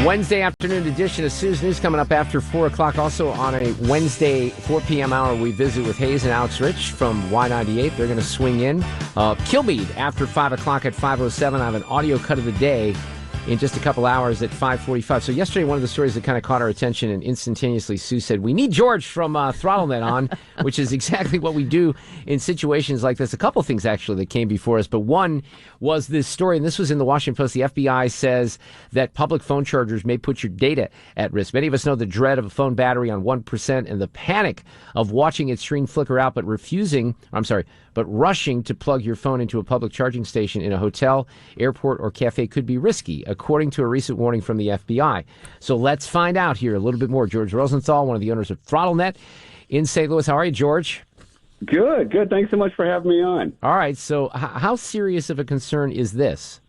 Wednesday afternoon edition of Sue's News coming up after 4 o'clock. Also on a Wednesday 4 p.m. hour, we visit with Hayes and Alex Rich from Y98. They're going to swing in. Kilmeade after 5 o'clock at 5:07. I have an audio cut of the day in just a couple hours at 5:45. So yesterday, one of the stories that kind of caught our attention, and instantaneously Sue said, we need George from ThrottleNet on, which is exactly what we do in situations like this. A couple things, actually, that came before us, but one was this story, and this was in the Washington Post. The FBI says that public phone chargers may put your data at risk. Many of us know the dread of a phone battery on 1% and the panic of watching its screen flicker out, but rushing to plug your phone into a public charging station in a hotel, airport, or cafe could be risky, according to a recent warning from the FBI. So let's find out here a little bit more. George Rosenthal, one of the owners of ThrottleNet in St. Louis. How are you, George? Good. Thanks so much for having me on. All right. So how serious of a concern is this?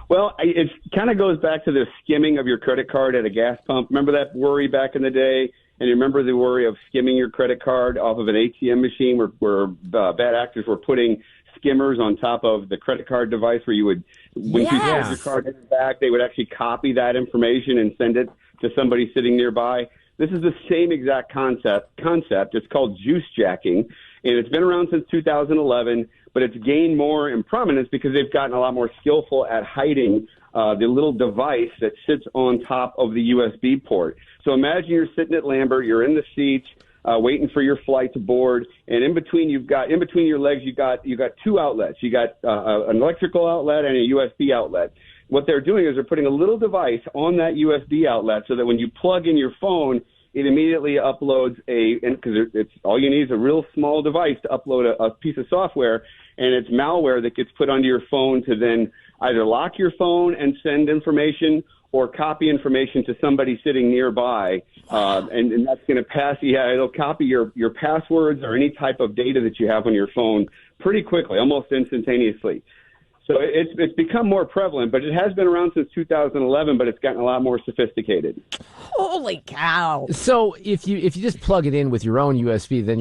Well, it kind of goes back to the skimming of your credit card at a gas pump. Remember that worry back in the day? And you remember the worry of skimming your credit card off of an ATM machine where bad actors were putting skimmers on top of the credit card device where you would, when you had your card in the back, they would actually copy that information and send it to somebody sitting nearby. This is the same exact concept. It's called juice jacking, and it's been around since 2011, but it's gained more in prominence because they've gotten a lot more skillful at hiding the little device that sits on top of the USB port. So imagine you're sitting at Lambert, you're in the seat, waiting for your flight to board, and in between your legs, you got two outlets. You got an electrical outlet and a USB outlet. What they're doing is they're putting a little device on that USB outlet so that when you plug in your phone, it immediately uploads because it's all you need is a real small device to upload a piece of software, and it's malware that gets put onto your phone to then either lock your phone and send information or copy information to somebody sitting nearby, and that's going to pass. Yeah, it'll copy your passwords or any type of data that you have on your phone pretty quickly, almost instantaneously. So it's become more prevalent, but it has been around since 2011, but it's gotten a lot more sophisticated. Holy cow. So if you just plug it in with your own USB, then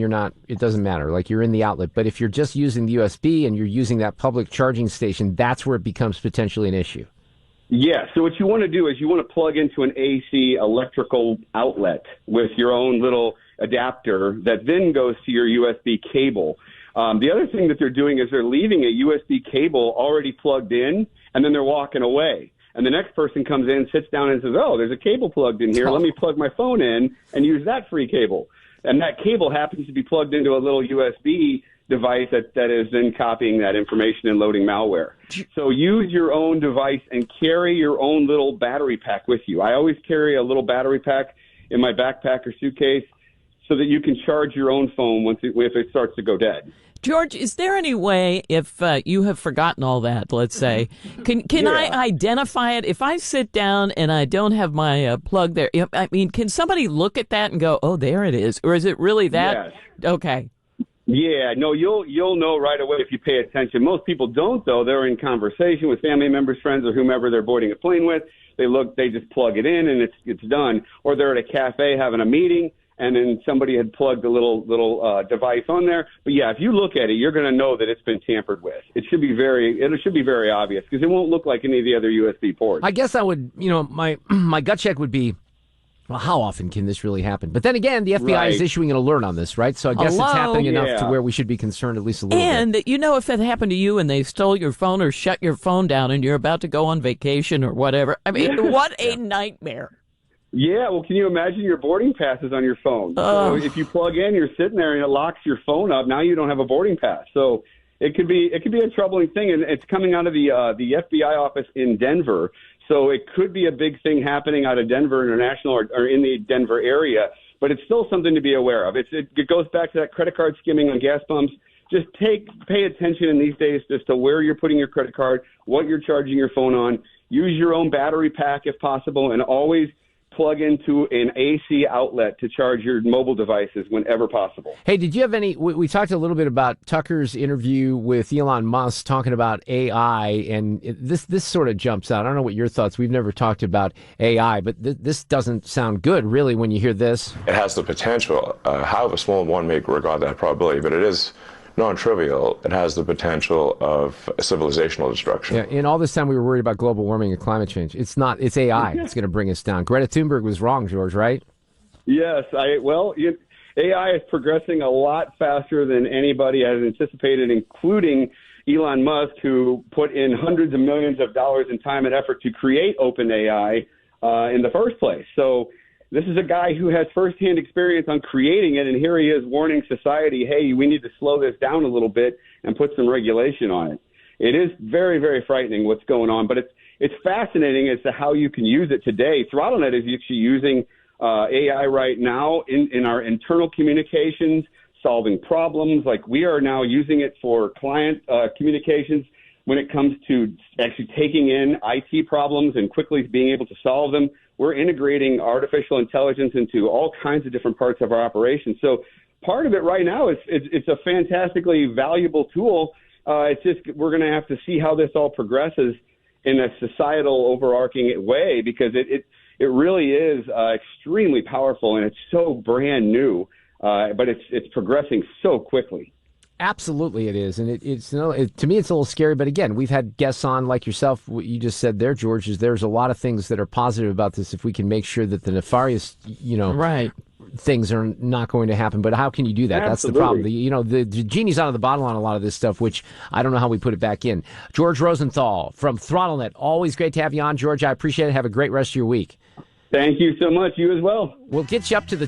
it doesn't matter. Like, you're in the outlet. But if you're just using the USB and you're using that public charging station, that's where it becomes potentially an issue. Yeah, so what you want to do is you want to plug into an AC electrical outlet with your own little adapter that then goes to your USB cable. The other thing that they're doing is they're leaving a USB cable already plugged in, and then they're walking away. And the next person comes in, sits down, and says, oh, there's a cable plugged in here. Let me plug my phone in and use that free cable. And that cable happens to be plugged into a little USB device that is then copying that information and loading malware. So use your own device and carry your own little battery pack with you. I always carry a little battery pack in my backpack or suitcase so that you can charge your own phone if it starts to go dead. George, is there any way, if you have forgotten all that, let's say, can I identify it? If I sit down and I don't have my plug there, I mean, can somebody look at that and go, oh, there it is? Or is it really that? Yes. Okay. Yeah, no, you'll know right away if you pay attention. Most people don't, though. They're in conversation with family members, friends, or whomever they're boarding a plane with. They just plug it in and it's done. Or they're at a cafe having a meeting, and then somebody had plugged a little device on there. But yeah, if you look at it, you're going to know that it's been tampered with. It should be very obvious because it won't look like any of the other USB ports. I guess I would, my gut check would be, well, how often can this really happen? But then again, the FBI is issuing an alert on this, right? So I guess it's happening enough to where we should be concerned at least a little bit. And, if it happened to you and they stole your phone or shut your phone down and you're about to go on vacation or whatever, I mean, what a nightmare. Yeah, well, can you imagine your boarding passes on your phone? So if you plug in, you're sitting there and it locks your phone up. Now you don't have a boarding pass. So it could be a troubling thing, and it's coming out of the FBI office in Denver. So it could be a big thing happening out of Denver International or in the Denver area, but it's still something to be aware of. It goes back to that credit card skimming on gas pumps. Just pay attention in these days as to where you're putting your credit card, what you're charging your phone on. Use your own battery pack if possible, and always plug into an AC outlet to charge your mobile devices whenever possible. Hey, did you have any, we talked a little bit about Tucker's interview with Elon Musk talking about AI, and this sort of jumps out. I don't know what your thoughts. We've never talked about AI, but this doesn't sound good, really, when you hear this. It has the potential, however small one may regard that probability, but it is non-trivial, it has the potential of civilizational destruction. Yeah, and all this time we were worried about global warming and climate change. It's not. It's AI. It's going to bring us down. Greta Thunberg was wrong, George, right? Yes. AI is progressing a lot faster than anybody has anticipated, including Elon Musk, who put in hundreds of millions of dollars in time and effort to create OpenAI in the first place. So this is a guy who has firsthand experience on creating it, and here he is warning society, hey, we need to slow this down a little bit and put some regulation on it. It is very, very frightening what's going on, but it's fascinating as to how you can use it today. ThrottleNet is actually using AI right now in our internal communications, solving problems. Like, we are now using it for client communications when it comes to actually taking in IT problems and quickly being able to solve them. We're integrating artificial intelligence into all kinds of different parts of our operation. So part of it right now is it's a fantastically valuable tool. It's just we're going to have to see how this all progresses in a societal overarching way, because it really is extremely powerful, and it's so brand new. But it's progressing so quickly. Absolutely, it is, and to me it's a little scary. But again, we've had guests on like yourself. What you just said there, George, is there's a lot of things that are positive about this. If we can make sure that the nefarious, right, things are not going to happen. But how can you do that? Absolutely. That's the problem. The genie's out of the bottle on a lot of this stuff, which I don't know how we put it back in. George Rosenthal from ThrottleNet. Always great to have you on, George. I appreciate it. Have a great rest of your week. Thank you so much. You as well. We'll get you up to the